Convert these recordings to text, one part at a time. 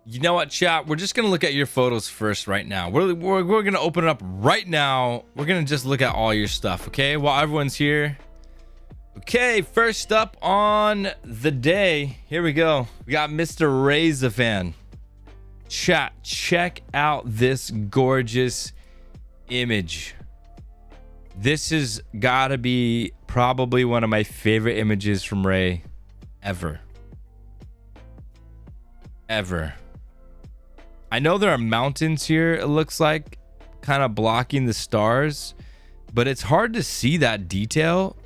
You know what, chat? We're just gonna look at your photos first right now. We're gonna open it up right now. We're gonna just look at all your stuff, okay? While everyone's here. Okay, first up on the day, here we go. We got Mr. Raysafan. Chat, check out this gorgeous image. This has gotta be probably one of my favorite images from Ray ever. I know there are mountains here, it looks like, kind of blocking the stars, but it's hard to see that detail.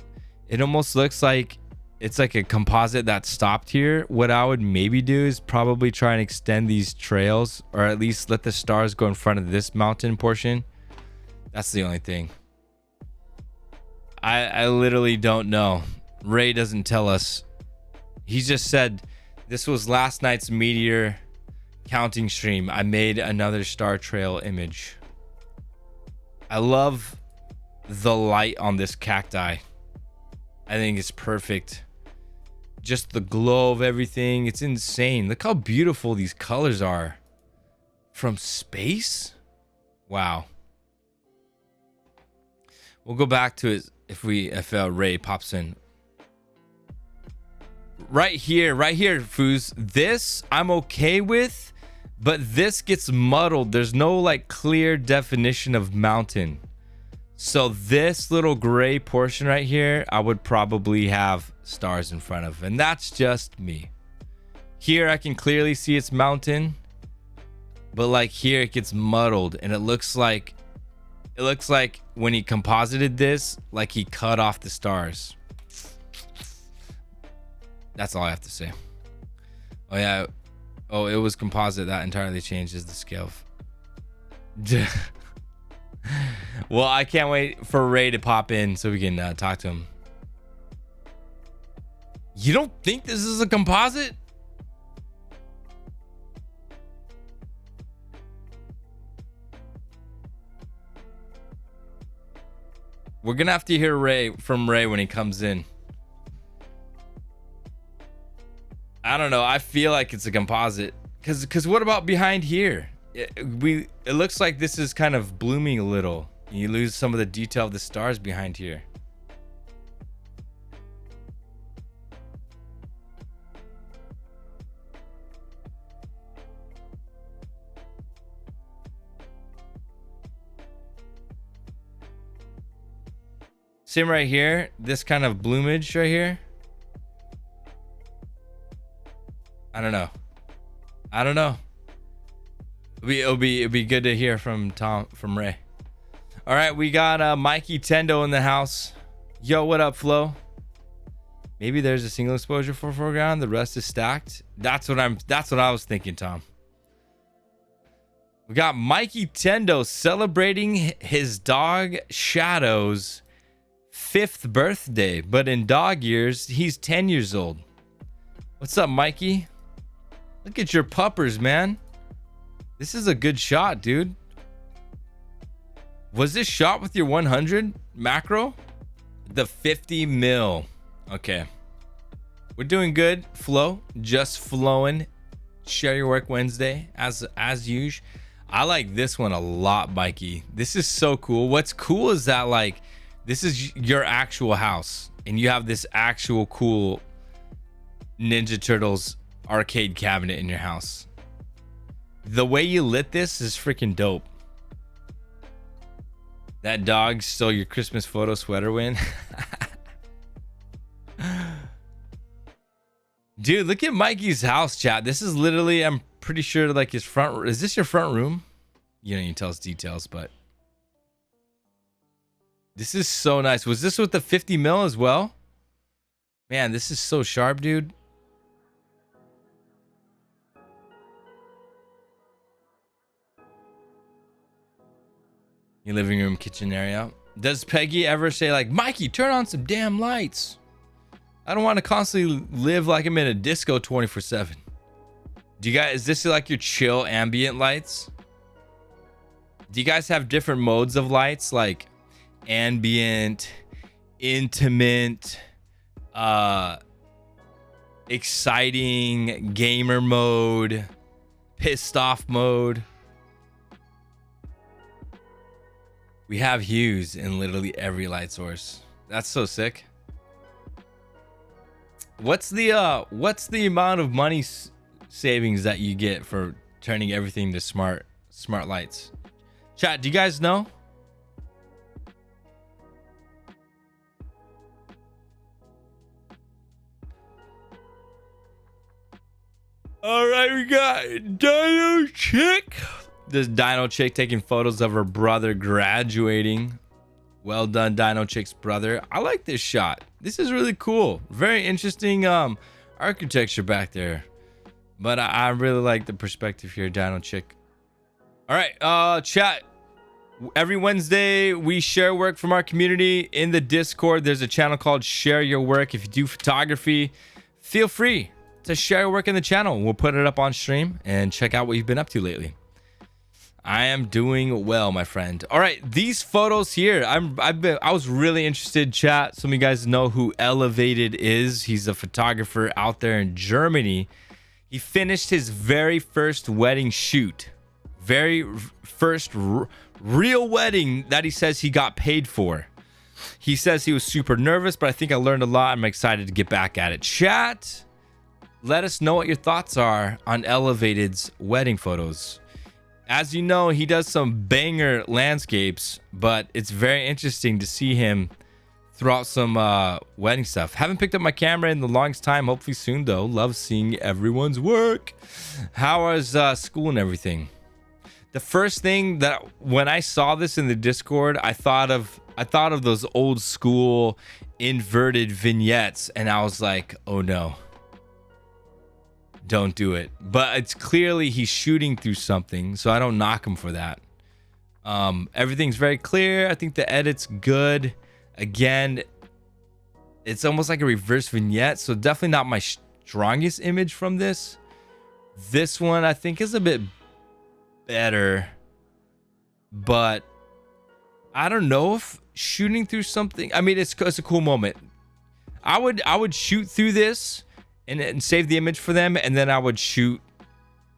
It almost looks like it's like a composite that stopped here. What I would maybe do is probably try and extend these trails, or at least let the stars go in front of this mountain portion. That's the only thing. I literally don't know. Ray doesn't tell us. He just said this was last night's meteor counting stream. I made another star trail image. I love the light on this cacti. I think it's perfect. Just the glow of everything. It's insane. Look how beautiful these colors are. From space? Wow. We'll go back to it if Ray pops in. Right here, Phooze. This I'm okay with, but this gets muddled. There's no like clear definition of mountain. So this little gray portion right here, I would probably have stars in front of, and that's just me. Here I can clearly see it's mountain, but like here it gets muddled, and it looks like when he composited this, like he cut off the stars. That's all I have to say. Oh yeah. Oh, it was composite. That entirely changes the scale. Well, I can't wait for Ray to pop in so we can talk to him. You don't think this is a composite? We're gonna have to hear from Ray when he comes in. I don't know. I feel like it's a composite. Cause what about behind here? It looks like this is kind of blooming a little. You lose some of the detail of the stars behind here. Same right here. This kind of bloomage right here. I don't know. It'll be good to hear from Ray. All right, we got Mikeytendo in the house. Yo, what up, Flo? Maybe there's a single exposure for foreground, the rest is stacked. That's what I was thinking, Tom. We got Mikeytendo celebrating his dog Shadow's 5th birthday, but in dog years, he's 10 years old. What's up, Mikey? Look at your puppers, man. This is a good shot, dude. Was this shot with your 100 macro? The 50 mil. Okay. We're doing good. Flow. Just flowing. Share your work Wednesday as usual. I like this one a lot, Mikey. This is so cool. What's cool is that like this is your actual house and you have this actual cool Ninja Turtles arcade cabinet in your house. The way you lit this is freaking dope. That dog stole your Christmas photo sweater win. Dude, look at Mikey's house, chat. This is literally, I'm pretty sure, like his front. Is this your front room? You don't need to tell us details, but this is so nice. Was this with the 50 mil as well? Man, this is so sharp, dude. Your living room, kitchen area. Does Peggy ever say like, Mikey, turn on some damn lights? I don't want to constantly live like I'm in a disco 24/7. Do you guys, is this like your chill ambient lights? Do you guys have different modes of lights, like ambient, intimate, exciting, gamer mode, pissed off mode. We have hues in literally every light source. That's so sick. What's the amount of money savings that you get for turning everything to smart lights? Chat, do you guys know? All right, we got Dinochick. This Dinochick taking photos of her brother graduating. Well done, Dinochick's brother. I like this shot. This is really cool. Very interesting architecture back there. But I really like the perspective here, Dinochick. All right, chat. Every Wednesday, we share work from our community in the Discord. There's a channel called Share Your Work. If you do photography, feel free to share your work in the channel. We'll put it up on stream and check out what you've been up to lately. I am doing well, my friend. All right, these photos here. I was really interested, chat. Some of you guys know who Elevated is. He's a photographer out there in Germany. He finished his very first wedding shoot. Very first real wedding that he says he got paid for. He says he was super nervous, but I think I learned a lot. I'm excited to get back at it. Chat, let us know what your thoughts are on Elevated's wedding photos. As you know, he does some banger landscapes, but it's very interesting to see him throw out some wedding stuff. Haven't picked up my camera in the longest time. Hopefully soon, though. Love seeing everyone's work. How was school and everything? The first thing that when I saw this in the Discord, I thought of those old school inverted vignettes, and I was like, oh no. Don't do it. But it's clearly he's shooting through something, so I don't knock him for that. Everything's very clear. I think the edit's good. Again, it's almost like a reverse vignette, so definitely not my strongest image from this. This one I think is a bit better, but I don't know if shooting through something. I mean, it's a cool moment. I would shoot through this and save the image for them, and then I would shoot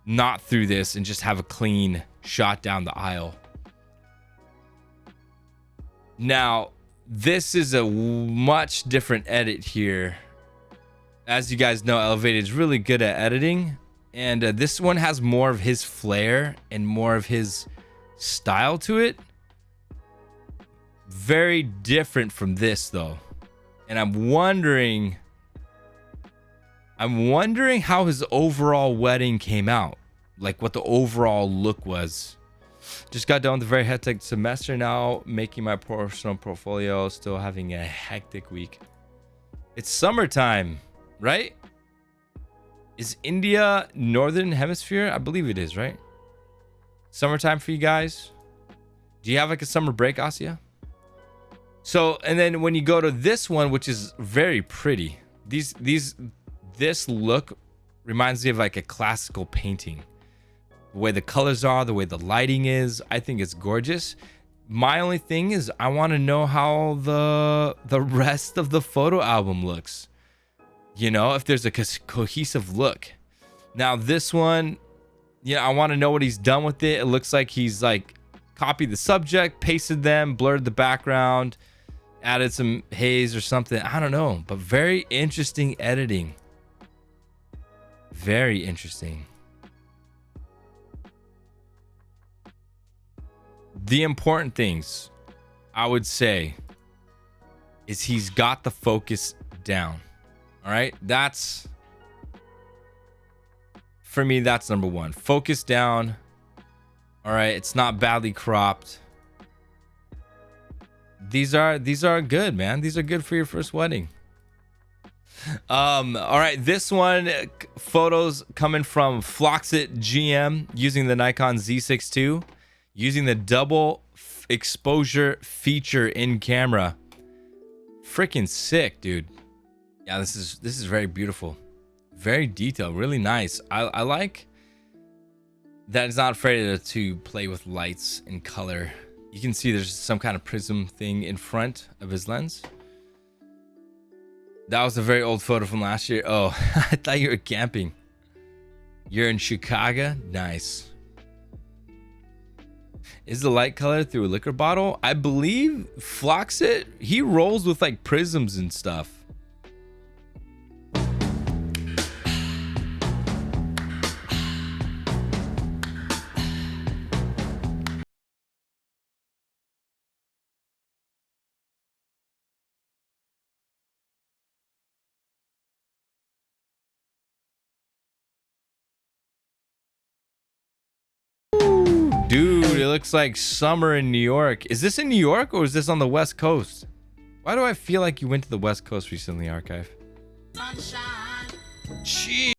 not through this and just have a clean shot down the aisle. Now, this is a much different edit here. As you guys know, Elevated is really good at editing, and this one has more of his flair and more of his style to it. Very different from this, though. And I'm wondering how his overall wedding came out, like what the overall look was. Just got done with a very hectic semester, now making my personal portfolio, still having a hectic week. It's summertime, right? Is India northern hemisphere? I believe it is, right? Summertime for you guys. Do you have like a summer break, Asia? So, and then when you go to this one, which is very pretty, this look reminds me of like a classical painting. The way the colors are, the way the lighting is, I think it's gorgeous. My only thing is I want to know how the rest of the photo album looks. You know, if there's a cohesive look. Now this one, I want to know what he's done with it. It looks like he's like copied the subject, pasted them, blurred the background, added some haze or something. I don't know, but very interesting editing. Very interesting. The important things, I would say, is he's got the focus down. All right, that's, for me, that's number one. Focus down. All right, it's not badly cropped. These are good, man. These are good for your first wedding. All right, this one, photos coming from FloxitGM using the Nikon Z6 II, using the double exposure feature in camera. Freaking sick, dude. Yeah, this is very beautiful, very detailed, really nice. I like that it's not afraid to play with lights and color. You can see there's some kind of prism thing in front of his lens. That was a very old photo from last year. Oh, I thought you were camping. You're in Chicago? Nice. Is the light color through a liquor bottle? I believe Floxit, he rolls with like prisms and stuff. Dude, it looks like summer in New York. Is this in New York or is this on the West Coast? Why do I feel like you went to the West Coast recently, Archive? Gee.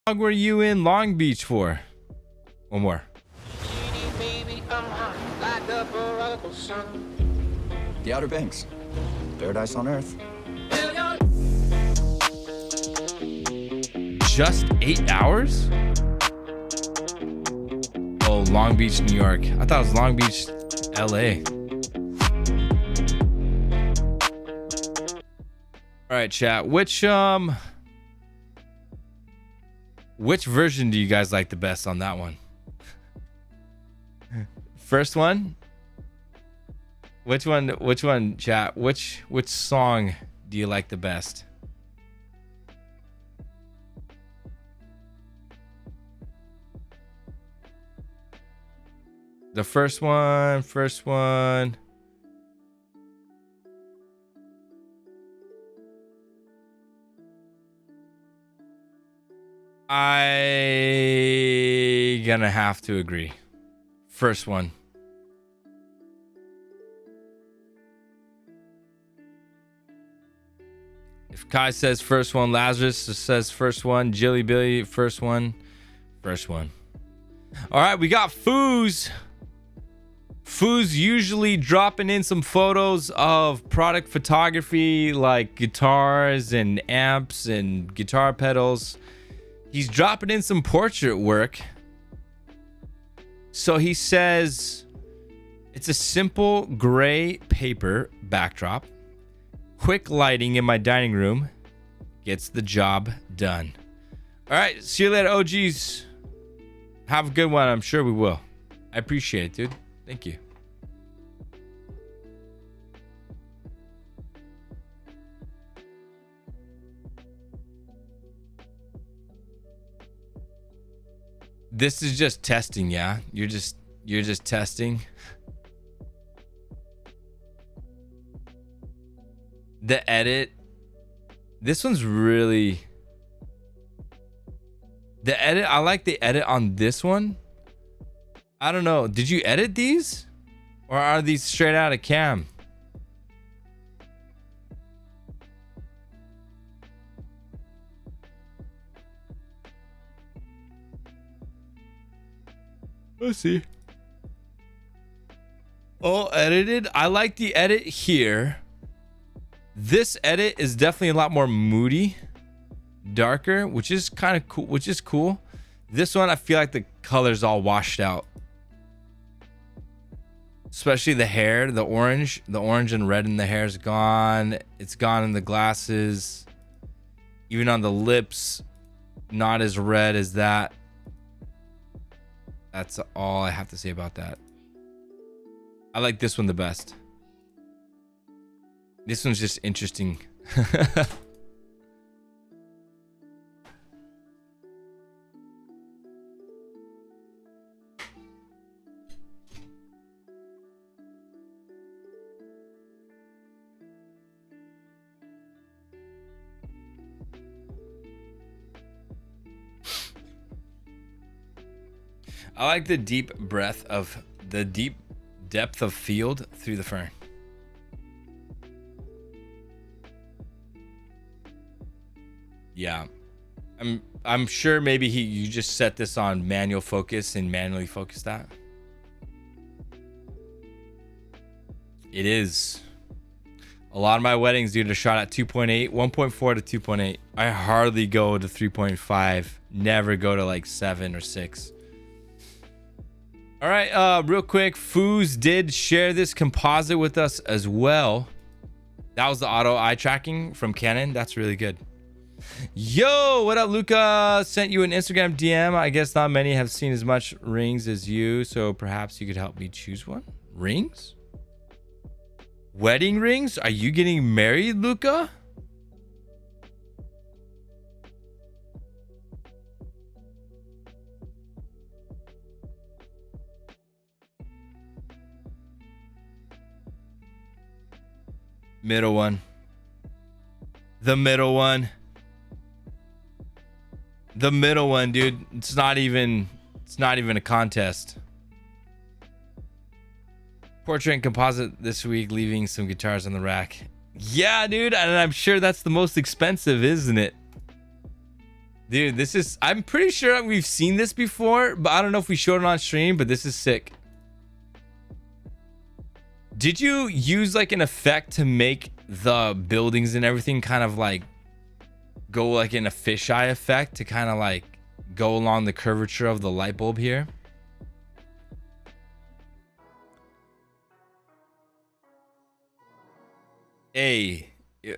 How long were you in Long Beach for? One more. The Outer Banks. Paradise on Earth. Just 8 hours? Oh, Long Beach, New York. I thought it was Long Beach, LA. All right, chat. Which version do you guys like the best on that one? First one? Which one, chat? Which song do you like the best? The first one. I gonna have to agree. First one. If Kai says first one, Lazarus says first one, Jillybilly first one. All right, we got Phooze. Phooze usually dropping in some photos of product photography like guitars and amps and guitar pedals. He's dropping in some portrait work. So he says it's a simple gray paper backdrop. Quick lighting in my dining room gets the job done. All right, see you later, OGs. Have a good one. I'm sure we will. I appreciate it, dude. Thank you. This is just testing, yeah? You're just testing. The edit. This one's really... The edit, I like the edit on this one. I don't know. Did you edit these? Or are these straight out of cam? Let's see. All edited. I like the edit here. This edit is definitely a lot more moody, darker, which is kind of cool. This one, I feel like the color's all washed out. Especially the hair, the orange and red in the hair is gone. It's gone in the glasses. Even on the lips, not as red as that. That's all I have to say about that. I like this one the best. This one's just interesting. I like the deep depth of field through the fern. Yeah. I'm sure maybe you just set this on manual focus and manually focus that. It is. A lot of my weddings, dude, are shot at 2.8, 1.4 to 2.8. I hardly go to 3.5. Never go to like 7 or 6. All right, real quick, Phooze did share this composite with us as well. That was the auto eye tracking from Canon. That's really good. Yo, what up, Luca? Sent you an Instagram DM. I guess not many have seen as much rings as you, so perhaps you could help me choose one. Rings? Wedding rings? Are you getting married, Luca? Middle one. The middle one. The middle one, dude. It's not even a contest. Portrait and composite this week, leaving some guitars on the rack. Yeah, dude, and I'm sure that's the most expensive, isn't it? Dude, this is, I'm pretty sure we've seen this before, but I don't know if we showed it on stream, but this is sick. Did you use like an effect to make the buildings and everything kind of like go like in a fisheye effect to kind of like go along the curvature of the light bulb here? Hey,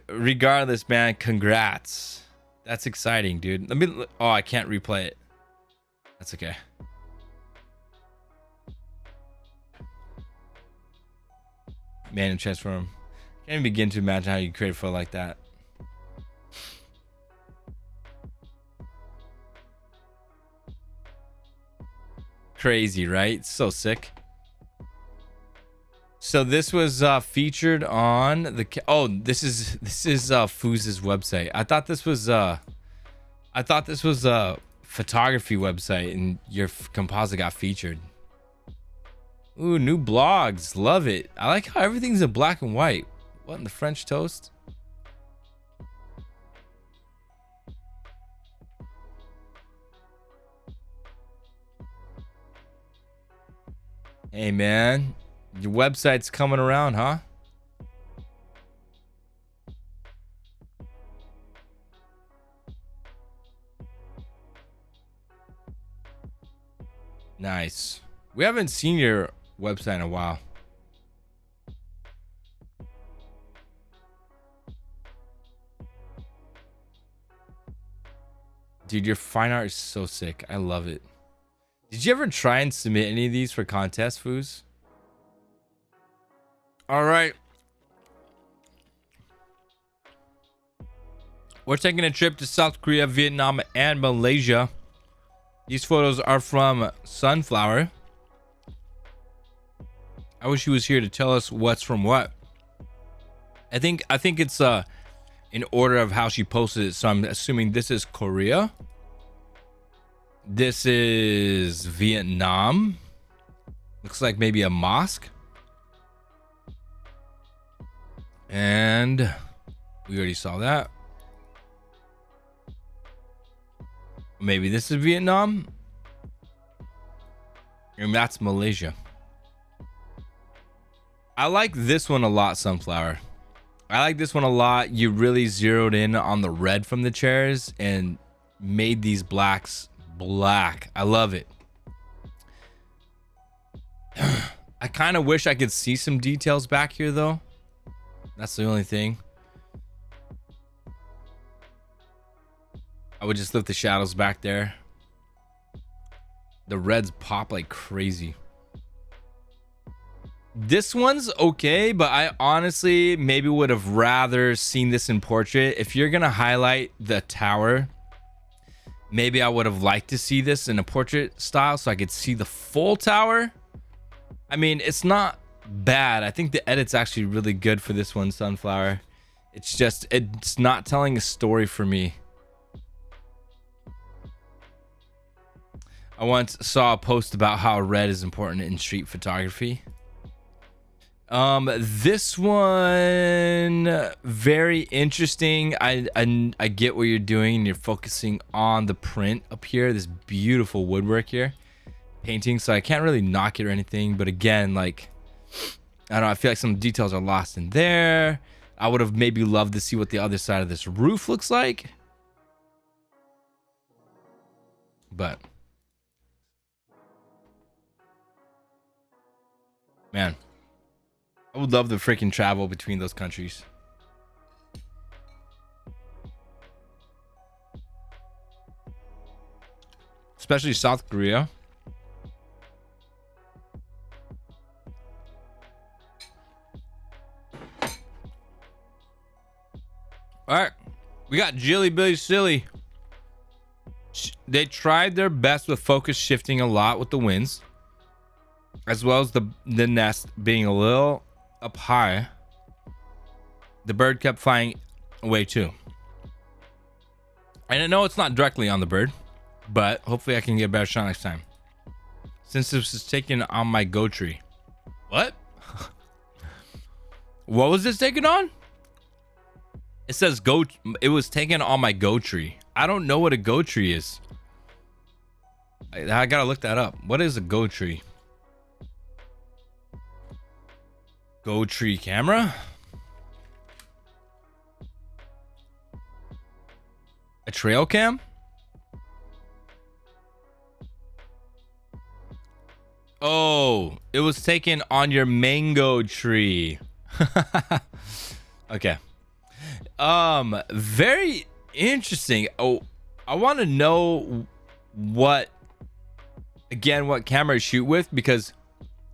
regardless, man, congrats. That's exciting, dude. Let me, oh, I can't replay it. That's okay. Man, transform. Can't even begin to imagine how you create a photo like that. Crazy, right? So sick. So this was featured on the, oh, this is Phooze's website. I thought this was a photography website, and your composite got featured. Ooh, new blogs. Love it. I like how everything's in black and white. What in the French toast? Hey, man. Your website's coming around, huh? Nice. We haven't seen your website in a while. Dude, your fine art is so sick. I love it. Did you ever try and submit any of these for contests, Phooze? All right. We're taking a trip to South Korea, Vietnam, and Malaysia. These photos are from Sunflower. I wish he was here to tell us what's from what. I think it's in order of how she posted it. So I'm assuming this is Korea. This is Vietnam. Looks like maybe a mosque. And we already saw that. Maybe this is Vietnam. And that's Malaysia. I like this one a lot, Sunflower. I like this one a lot. You really zeroed in on the red from the chairs and made these blacks black. I love it. I kind of wish I could see some details back here, though. That's the only thing. I would just lift the shadows back there. The reds pop like crazy. This one's okay, but I honestly maybe would have rather seen this in portrait. If you're gonna highlight the tower, maybe I would have liked to see this in a portrait style so I could see the full tower. I mean, it's not bad. I think the edit's actually really good for this one, Sunflower. It's just, it's not telling a story for me. I once saw a post about how red is important in street photography. This one, very interesting. I get what you're doing, and you're focusing on the print up here, this beautiful woodwork here, painting. So I can't really knock it or anything, but again, like, I don't know, I feel like some details are lost in there. I would have maybe loved to see what the other side of this roof looks like. But man, I would love to freaking travel between those countries. Especially South Korea. All right, we got Jillybilly Silly. They tried their best with focus shifting a lot with the winds, as well as the nest being a little up high. The bird kept flying away too. And I know it's not directly on the bird, but hopefully I can get a better shot next time. Since this is taken on my go tree. What? What was this taken on? It says go. It was taken on my go tree. I don't know what a go tree is. I gotta look that up. What is a go tree? Go tree camera? A trail cam? Oh, it was taken on your mango tree. Okay. Very interesting. Oh, I want to know what camera to shoot with, because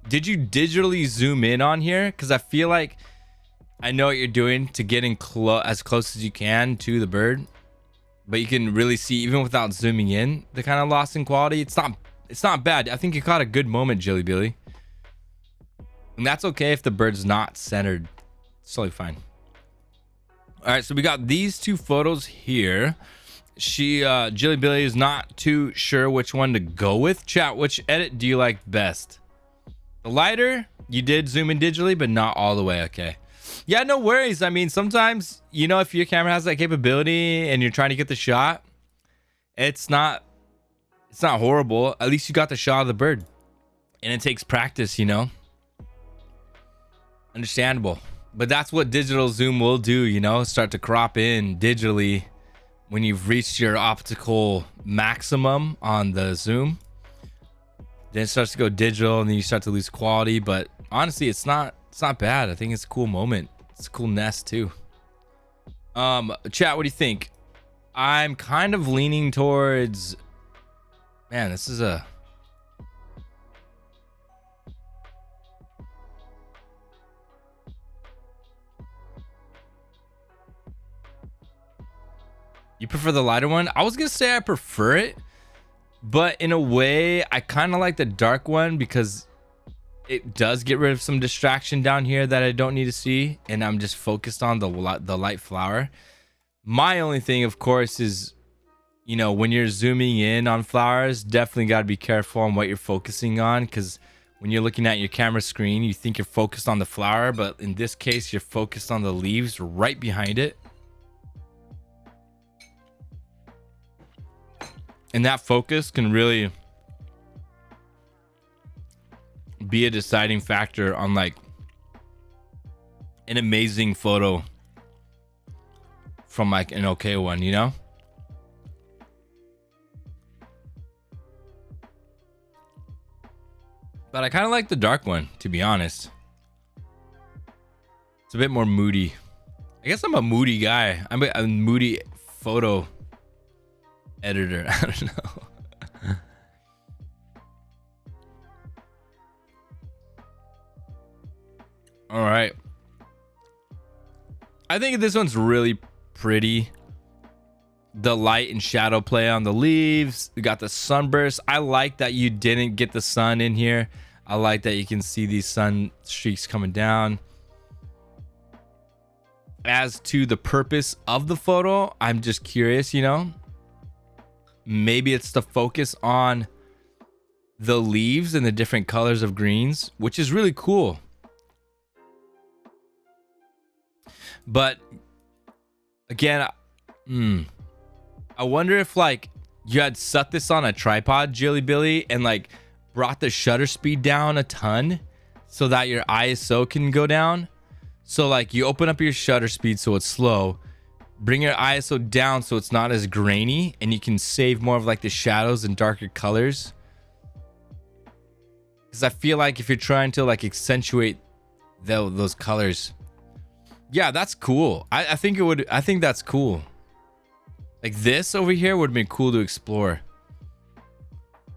did you digitally zoom in on here? Because I feel like I know what you're doing to getting as close as you can to the bird, but you can really see even without zooming in the kind of loss in quality. It's not bad. I think you caught a good moment, Jillybilly, and that's okay if the bird's not centered. It's totally fine. All right, so we got these two photos here. Jillybilly is not too sure which one to go with. Chat, which edit do you like best? The lighter, you did zoom in digitally, but not all the way. Okay. Yeah, no worries. I mean, sometimes, you know, if your camera has that capability and you're trying to get the shot, it's not horrible. At least you got the shot of the bird. And it takes practice, you know. Understandable. But that's what digital zoom will do, you know, start to crop in digitally when you've reached your optical maximum on the zoom. Then it starts to go digital and then you start to lose quality. But honestly, it's not bad. I think it's a cool moment. It's a cool nest too. Chat, what do you think? I'm kind of leaning towards, man, this is a, you prefer the lighter one? I was gonna say I prefer it, but in a way I kind of like the dark one because it does get rid of some distraction down here that I don't need to see, and I'm just focused on the light flower. My only thing, of course, is, you know, when you're zooming in on flowers, definitely got to be careful on what you're focusing on, because when you're looking at your camera screen, you think you're focused on the flower, but in this case, you're focused on the leaves right behind it. And that focus can really be a deciding factor on like an amazing photo from like an okay one, you know? But I kind of like the dark one, to be honest. It's a bit more moody. I guess I'm a moody guy. I'm a moody photo editor. I don't know. All right. I think this one's really pretty. The light and shadow play on the leaves. We got the sunburst. I like that you didn't get the sun in here. I like that you can see these sun streaks coming down. As to the purpose of the photo, I'm just curious, you know. Maybe it's the focus on the leaves and the different colors of greens, which is really cool. But again, I wonder if like you had set this on a tripod, Jillybilly, and like brought the shutter speed down a ton so that your ISO can go down. So like you open up your shutter speed so it's slow, bring your ISO down so it's not as grainy, and you can save more of like the shadows and darker colors. Because I feel like if you're trying to like accentuate those colors, yeah, that's cool. I think that's cool. Like this over here would have been cool to explore.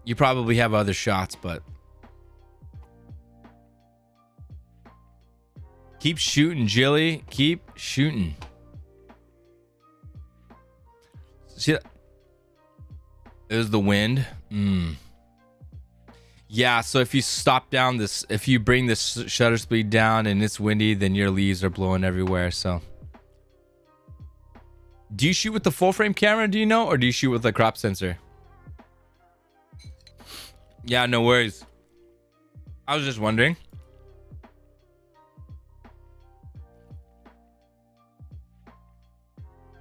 You probably have other shots, but keep shooting, Jilly. Keep shooting. See, there's the wind. Yeah, so if you stop down this, if you bring this shutter speed down and it's windy, then your leaves are blowing everywhere. So do you shoot with the full frame camera, do you know, or do you shoot with the crop sensor? Yeah, no worries. I was just wondering.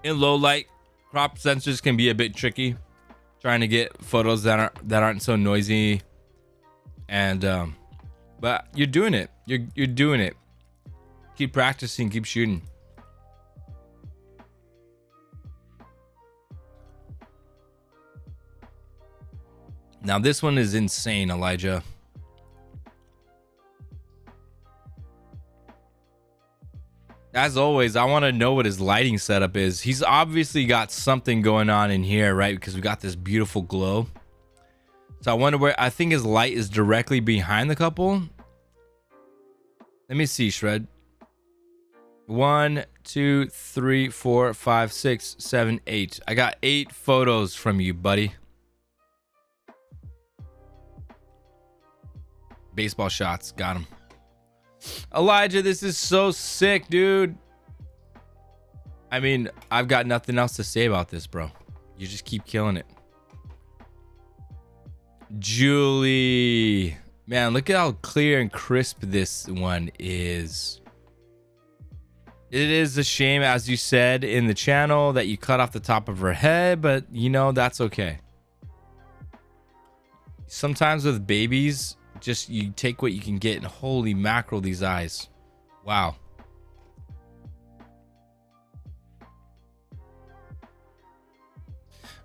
In low light, crop sensors can be a bit tricky, trying to get photos that aren't so noisy. And but you're doing it. You're doing it. Keep practicing, keep shooting. Now this one is insane, Elijah. As always, I want to know what his lighting setup is. He's obviously got something going on in here, right? Because we got this beautiful glow. So I wonder where, I think his light is directly behind the couple. Let me see, Shred. 1, 2, 3, 4, 5, 6, 7, 8. I got 8 photos from you, buddy. Baseball shots, got him. Elijah, this is so sick, dude. I mean, I've got nothing else to say about this, bro. You just keep killing it. Djuulie, man, look at how clear and crisp this one is. It is a shame, as you said in the channel, that you cut off the top of her head, but you know, that's okay. Sometimes with babies, just you take what you can get, and holy mackerel, these eyes. Wow.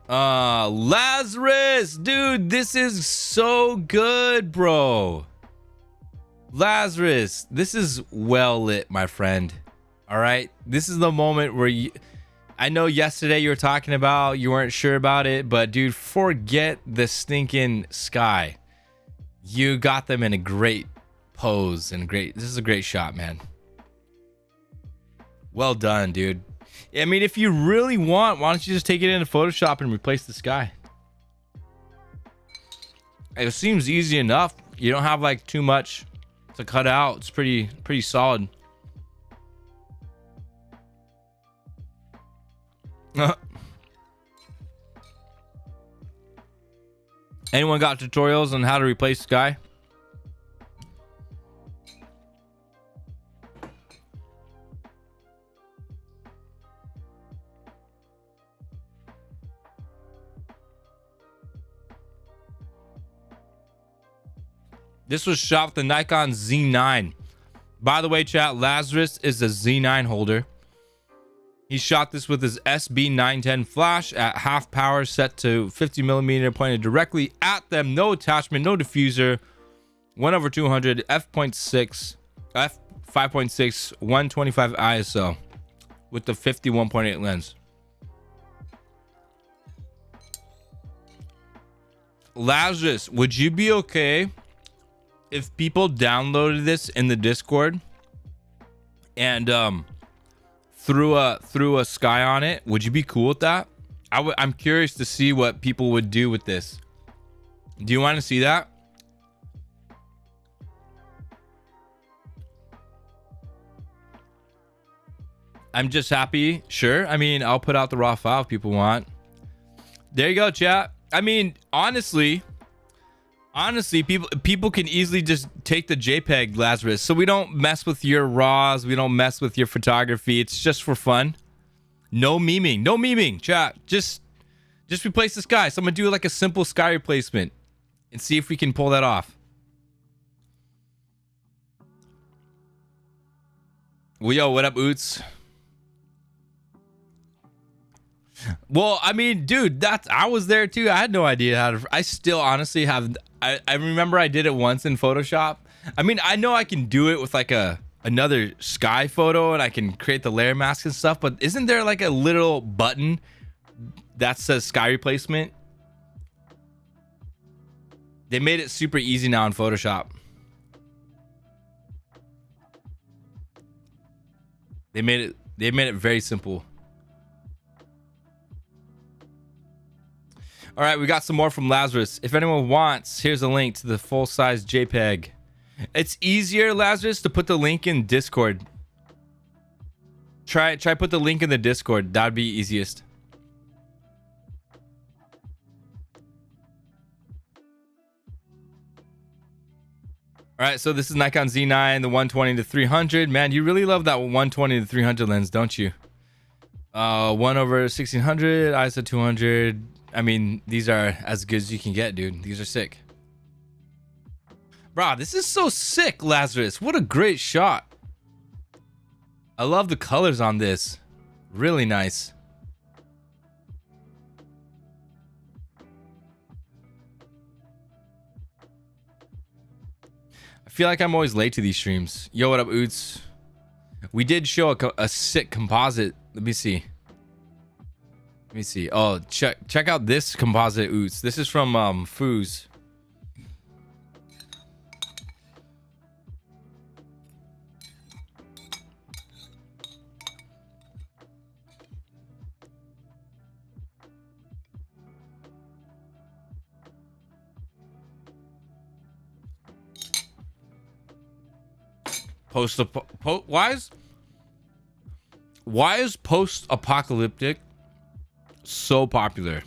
Lazarus, dude, this is so good, bro. Lazarus, this is well lit, my friend. All right, this is the moment where you, I know yesterday you were talking about you weren't sure about it, but dude, forget the stinking sky. You got them in a great pose and this is a great shot, man. Well done, dude. I mean, if you really want, why don't you just take it into Photoshop and replace the sky? It seems easy enough. You don't have like too much to cut out. It's pretty solid. Anyone got tutorials on how to replace sky? This was shot with the Nikon Z9. By the way, chat, Lazarus is a Z9 holder. He shot this with his SB910 flash at half power, set to 50mm, pointed directly at them. No attachment, no diffuser. 1/200, f.6, f5.6, 125 ISO with the 51.8 lens. Lazarus, would you be okay if people downloaded this in the Discord and threw a sky on it? Would you be cool with that? I'm curious to see what people would do with this. Do you want to see that? I'm just happy. Sure. I mean, I'll put out the raw file if people want. There you go, chat. I mean, honestly, people can easily just take the JPEG, Lazarus. So we don't mess with your raws. We don't mess with your photography. It's just for fun. No memeing. No memeing, chat. Just replace the sky. So I'm going to do like a simple sky replacement and see if we can pull that off. Well, yo, what up, Oots? Well, I mean, dude, I was there too. I had no idea how to. I still honestly have. I remember I did it once in Photoshop. I mean, I know I can do it with like another sky photo, and I can create the layer mask and stuff. But isn't there like a little button that says sky replacement? They made it super easy now in Photoshop. They made it very simple. All right, we got some more from Lazarus. If anyone wants, here's a link to the full-size JPEG. It's easier, Lazarus, to put the link in Discord. Try put the link in the Discord. That'd be easiest. All right, so this is Nikon Z9, the 120 to 300. Man, you really love that 120 to 300 lens, don't you? 1/1600, ISO 200. I mean, these are as good as you can get, dude. These are sick. Bro, this is so sick, Lazarus. What a great shot. I love the colors on this. Really nice. I feel like I'm always late to these streams. Yo, what up, Oots? We did show a sick composite. Let me see. Let me see. Oh, check out this composite, Oots. This is from Phooze. Why is post-apocalyptic so popular?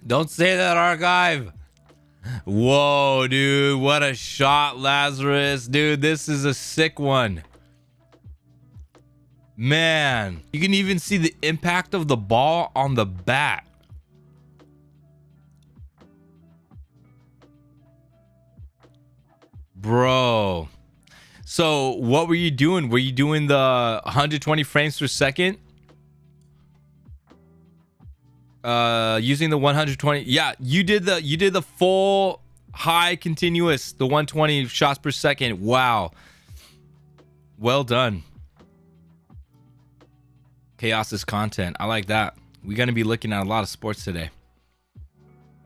Don't say that, Archive. Whoa, dude, what a shot, Lazarus. Dude, this is a sick one. Man, you can even see the impact of the ball on the bat. Bro. So what were you doing? Were you doing the 120 frames per second? Using the 120. Yeah, you did the full high continuous, the 120 shots per second. Wow. Well done. Chaos is content. I like that. We're going to be looking at a lot of sports today.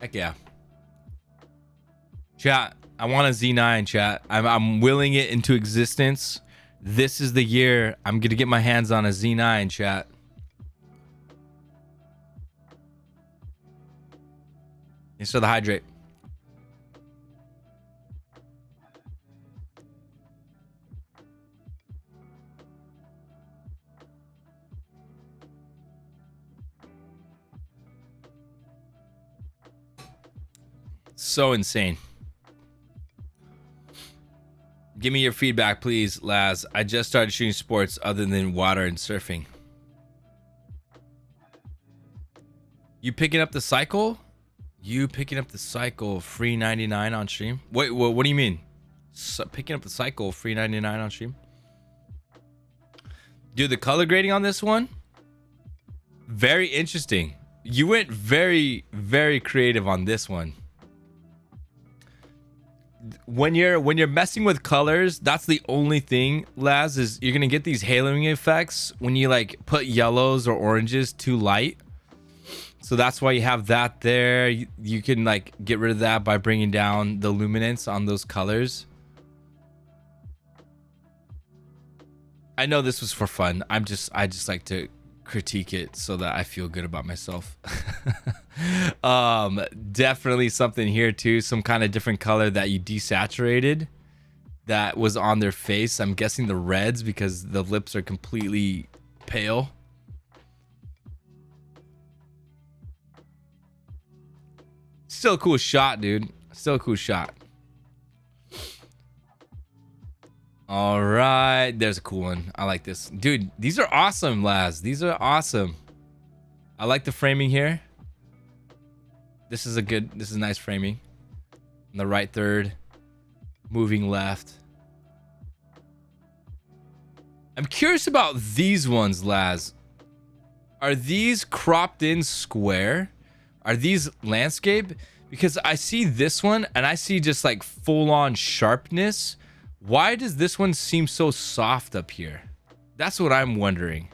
Heck yeah. Chat, I want a Z9, chat. I'm willing it into existence. This is the year I'm going to get my hands on a Z9, chat. Thanks for the hydrate. So insane. Give me your feedback, please, Laz. I just started shooting sports other than water and surfing. You picking up the cycle? You picking up the cycle free 99 on stream? Wait, what do you mean? Picking up the cycle free 99 on stream? Dude, the color grading on this one, very interesting. You went very, very creative on this one. When you're messing with colors, that's the only thing, Laz, is you're gonna get these haloing effects when you like put yellows or oranges too light. So that's why you have that there. You can like get rid of that by bringing down the luminance on those colors. I know this was for fun. I just like to critique it so that I feel good about myself. Definitely something here too. Some kind of different color that you desaturated that was on their face. I'm guessing the reds because the lips are completely pale. Still a cool shot, dude. Still a cool shot. All right, there's a cool one. I like this, dude. These are awesome, Laz. These are awesome. I like the framing here. This is nice framing. On the right third, moving left. I'm curious about these ones, Laz. Are these cropped in square? Are these landscape? Because I see this one and I see just like full on sharpness. Why does this one seem so soft up here? That's what I'm wondering.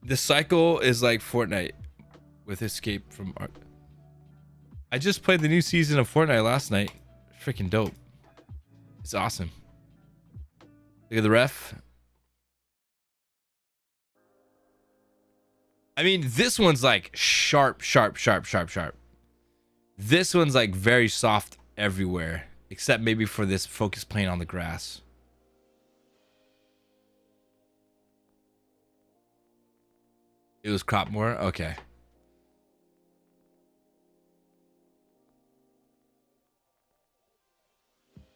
The cycle is like Fortnite with escape from art. I just played the new season of Fortnite last night. Freaking dope. It's awesome. Look at the ref. I mean, this one's like sharp, sharp, sharp, sharp, sharp. This one's like very soft everywhere, except maybe for this focus plane on the grass. It was cropped more? Okay.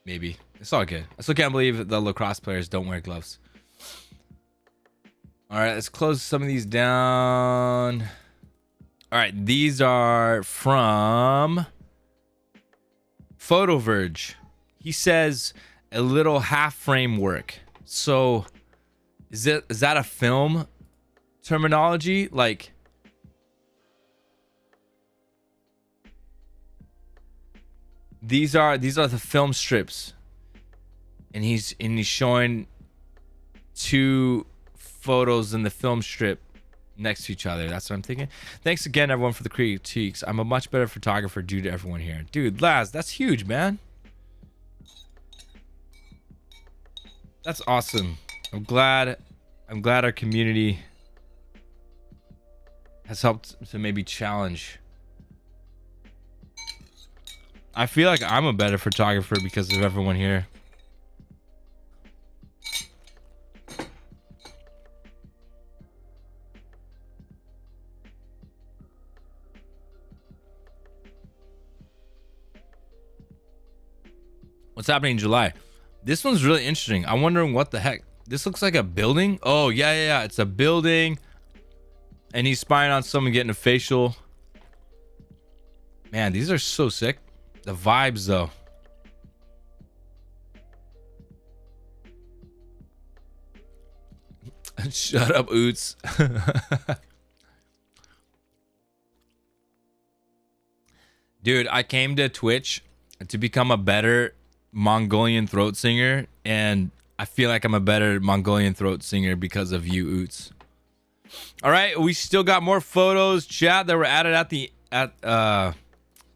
Maybe. It's all good. I still can't believe the lacrosse players don't wear gloves. All right, let's close some of these down. All right, these are from Photoverge. He says a little half frame work. So is that a film terminology? Like these are the film strips. And he's showing two photos in the film strip next to each other. That's what I'm thinking. Thanks again, everyone, for the critiques. I'm a much better photographer due to everyone here. Dude, Laz, that's huge, man. That's awesome. I'm glad our community has helped to maybe challenge. I feel like I'm a better photographer because of everyone here. What's happening in July? This one's really interesting. I'm wondering what the heck. This looks like a building. Oh, yeah. It's a building. And he's spying on someone getting a facial. Man, these are so sick. The vibes, though. Shut up, Oots. Dude, I came to Twitch to become a better Mongolian throat singer, and I feel like I'm a better Mongolian throat singer because of you, Oots. All right, we still got more photos, chat, that were added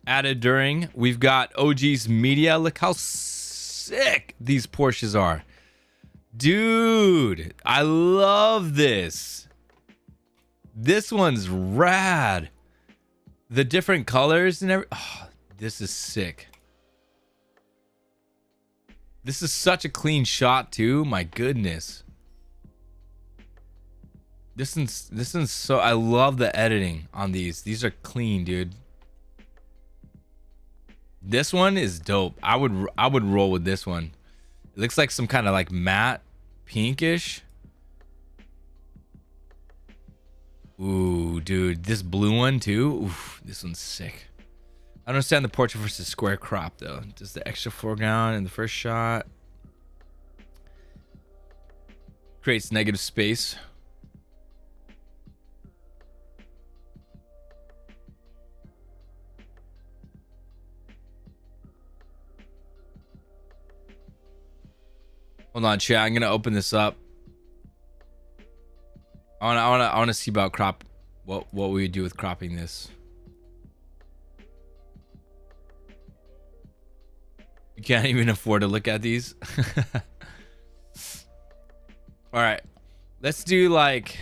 added during. We've got Oggismedia. Look how sick these Porsches are. Dude, I love this. This one's rad. The different colors and everything. Oh, this is sick. This is such a clean shot too. My goodness. This one's so, I love the editing on these. These are clean, dude. This one is dope. I would roll with this one. It looks like some kind of like matte pinkish. Ooh, dude, this blue one too. Oof, this one's sick. I don't understand the portrait versus square crop though. Just the extra foreground in the first shot creates negative space. Hold on, chat. I'm gonna open this up. I wanna see about crop. What we would do with cropping this. You can't even afford to look at these. All right, let's do like.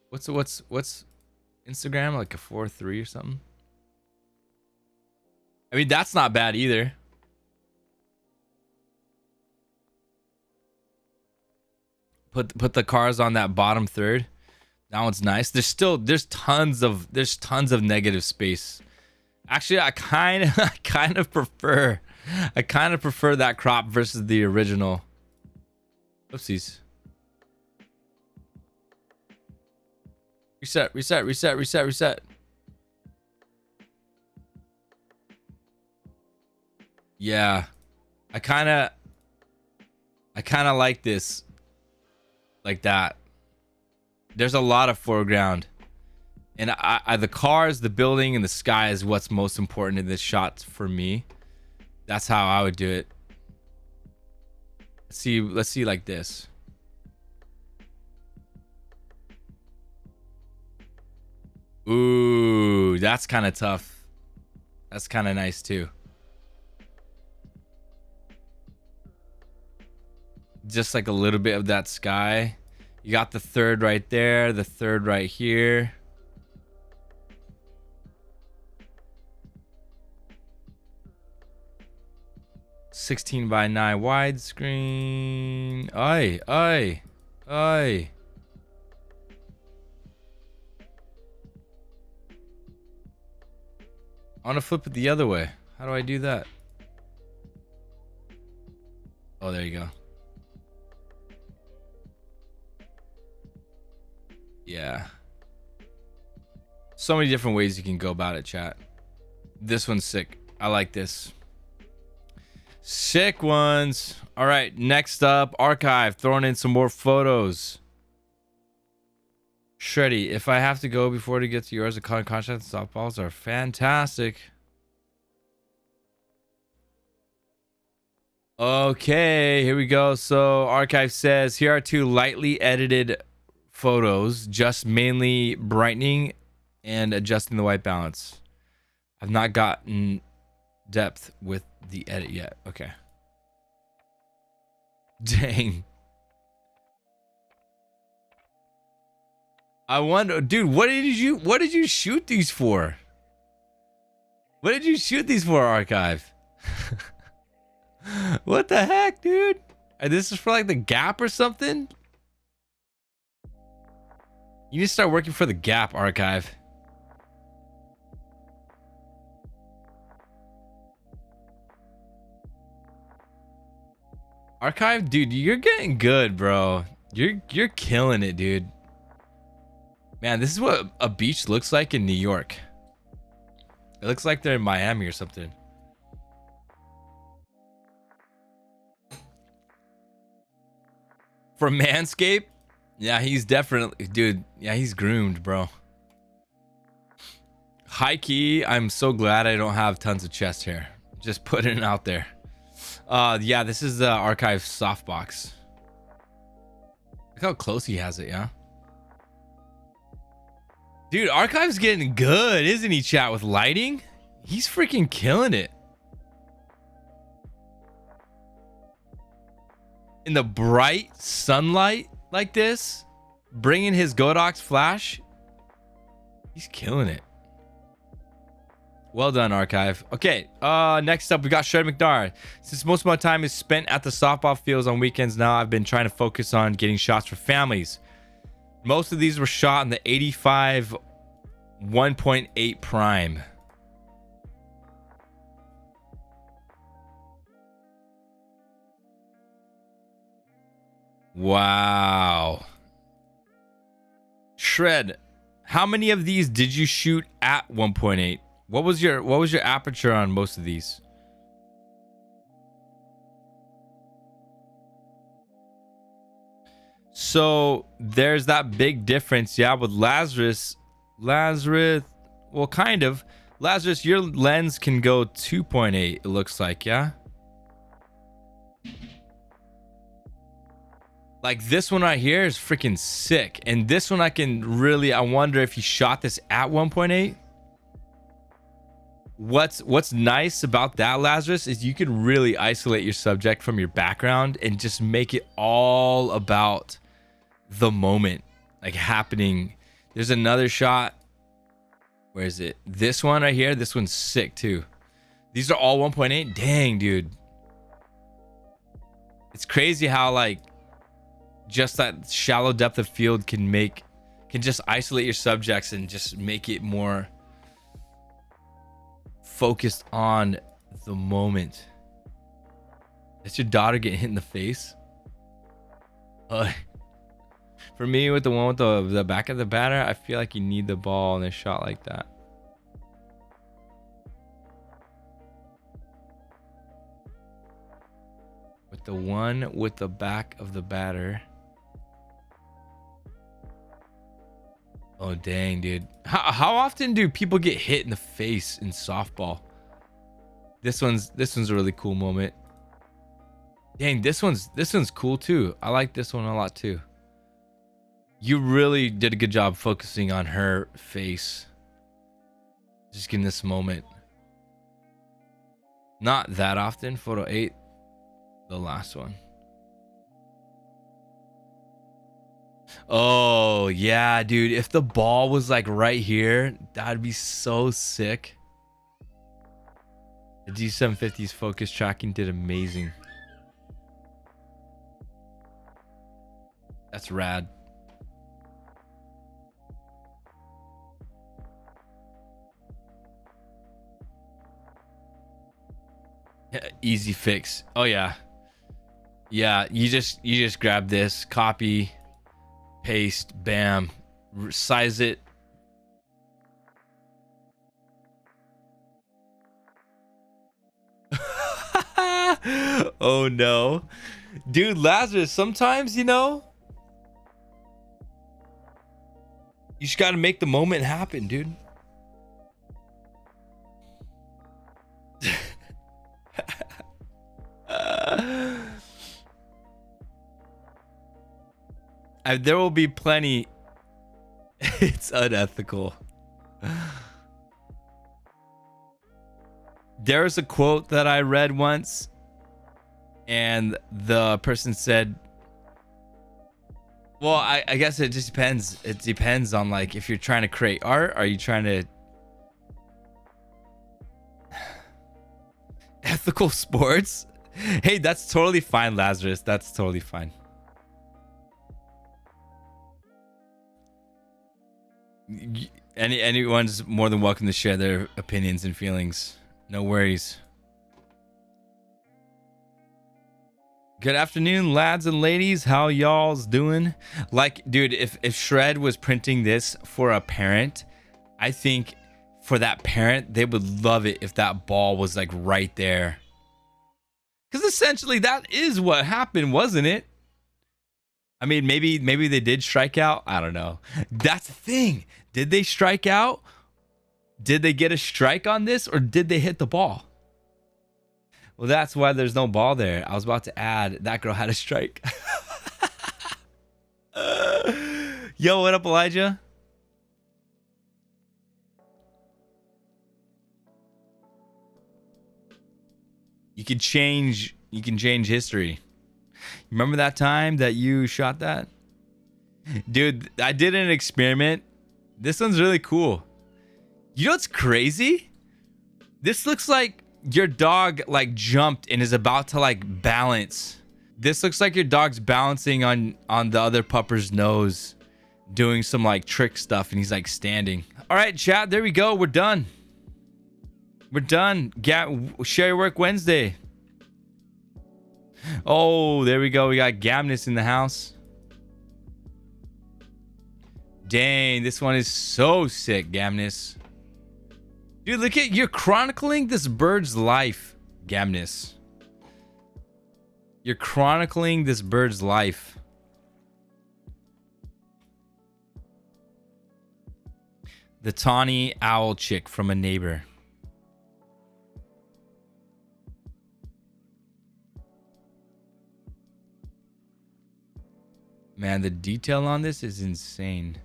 What's Instagram, like a 4:3 or something? I mean, that's not bad either. Put the cars on that bottom third. That one's nice. There's tons of negative space Actually, I kind of prefer that crop versus the original. Oopsies. Reset. Yeah. I kind of like this like that. There's a lot of foreground. And the cars, the building, and the sky is what's most important in this shot for me. That's how I would do it. Let's see like this. Ooh, that's kind of tough. That's kind of nice too. Just like a little bit of that sky. You got the third right there, the third right here. (16:9) widescreen. Aye. I want to flip it the other way. How do I do that? Oh, there you go. Yeah. So many different ways you can go about it, chat. This one's sick. I like this. Sick ones. All right, next up, archive. Throwing in some more photos. Shreddy, if I have to go before to get to yours, the color contrast softballs are fantastic. Okay, here we go. So archive says, here are 2 lightly edited photos, just mainly brightening and adjusting the white balance. I've not gotten depth with the edit yet. Okay. Dang. I wonder, dude, what did you shoot these for? What did you shoot these for, archive? What the heck, dude? And this is for like the Gap or something? You need to start working for the Gap, archive. Archive, dude, you're getting good, bro. You're killing it, dude. Man, this is what a beach looks like in New York. It looks like they're in Miami or something. For Manscaped? Yeah, he's definitely, dude. Yeah, he's groomed, bro. High key, I'm so glad I don't have tons of chest hair. Just putting it out there. Yeah, this is the archive softbox. Look how close he has it, yeah. Dude, archive's getting good, isn't he, chat, with lighting? He's freaking killing it. In the bright sunlight like this, bringing his Godox flash, he's killing it. Well done, archive. Okay, next up we got Shreddy McGnar. Since most of my time is spent at the softball fields on weekends now, I've been trying to focus on getting shots for families. Most of these were shot in the 85 1.8 prime. Wow. Shred, how many of these did you shoot at 1.8? What was your aperture on most of these? So there's that big difference, yeah, with Lazarus, well, kind of. Lazarus, your lens can go 2.8, it looks like, yeah? Like this one right here is freaking sick. And this one I wonder if you shot this at 1.8. What's nice about that, Lazarus, is you can really isolate your subject from your background and just make it all about the moment, like happening. There's another shot. Where is it? This one right here. This one's sick too. These are all 1.8. Dang, dude. It's crazy how like just that shallow depth of field can just isolate your subjects and just make it more focused on the moment. Does your daughter get hit in the face? For me, with the one with the back of the batter, I feel like you need the ball in a shot like that. With the one with the back of the batter. Oh dang, dude. How often do people get hit in the face in softball? This one's a really cool moment. Dang, this one's cool too. I like this one a lot too. You really did a good job focusing on her face. Just getting this moment. Not that often. Photo 8. The last one. Oh, yeah, dude. If the ball was like right here, that'd be so sick. The D750's focus tracking did amazing. That's rad. Yeah, easy fix. Oh yeah. Yeah, you just grab this, copy, paste, bam, size it. Oh no. Dude, Lazarus, sometimes, you know, you just got to make the moment happen, dude. There will be plenty. It's unethical. There's a quote that I read once, and the person said, well, I guess it just depends. It depends on, like, if you're trying to create art, are you trying to ethical sports? Hey, that's totally fine, Lazarus. That's totally fine. Anyone's more than welcome to share their opinions and feelings. No worries. Good afternoon, lads and ladies. How y'all's doing? Like, dude, if Shred was printing this for a parent, I think for that parent, they would love it if that ball was like right there. Because essentially that is what happened, wasn't it? I mean, maybe they did strike out. I don't know. That's the thing. Did they strike out? Did they get a strike on this, or did they hit the ball? Well, that's why there's no ball there. I was about to add that girl had a strike. Yo, what up, Elijah? You can change history. Remember that time that you shot that? Dude, I did an experiment. This one's really cool. You know what's crazy? This looks like your dog like jumped and is about to like balance. This looks like your dog's balancing on the other pupper's nose, doing some like trick stuff, and he's like standing. All right, chat, there we go. We're done. We're done. Share your work Wednesday. Oh, there we go. We got Gamnis in the house. Dang, this one is so sick, Gamnis. Dude, look at, you're chronicling this bird's life, Gamnis. You're chronicling this bird's life. The tawny owl chick from a neighbor. Man, the detail on this is insane.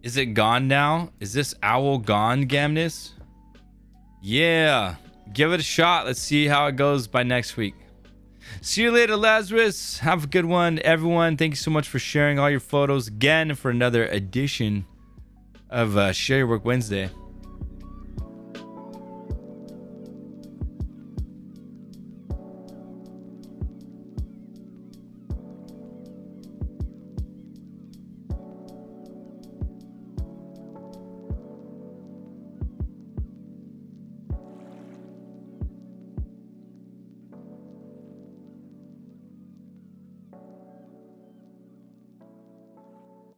Is it gone now? Is this owl gone, Gamnis? Yeah. Give it a shot. Let's see how it goes by next week. See you later, Lazarus. Have a good one, everyone. Thank you so much for sharing all your photos again for another edition of Share Your Work Wednesday.